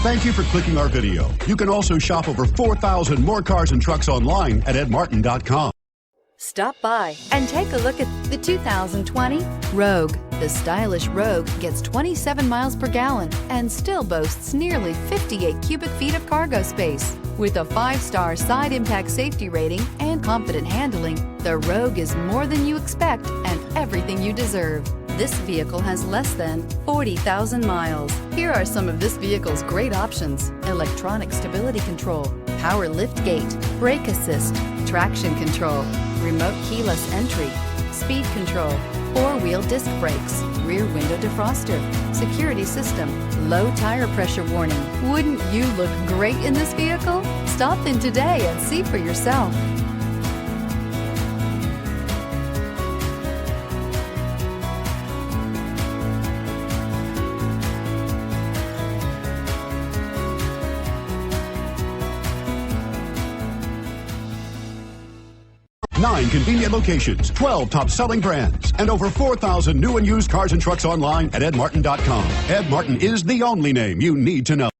Thank you for clicking our video. You can also shop over 4,000 more cars and trucks online at edmartin.com. Stop by and take a look at the 2020 Rogue. The stylish Rogue gets 27 miles per gallon and still boasts nearly 58 cubic feet of cargo space. With a 5-star side impact safety rating and confident handling, the Rogue is more than you expect and everything you deserve. This vehicle has less than 40,000 miles. Here are some of this vehicle's great options: electronic stability control, power liftgate, brake assist, traction control, remote keyless entry, speed control, 4-wheel disc brakes, rear window defroster, security system, low tire pressure warning. Wouldn't you look great in this vehicle? Stop in today and see for yourself. Nine convenient locations, 12 top-selling brands, and over 4,000 new and used cars and trucks online at edmartin.com. Ed Martin is the only name you need to know.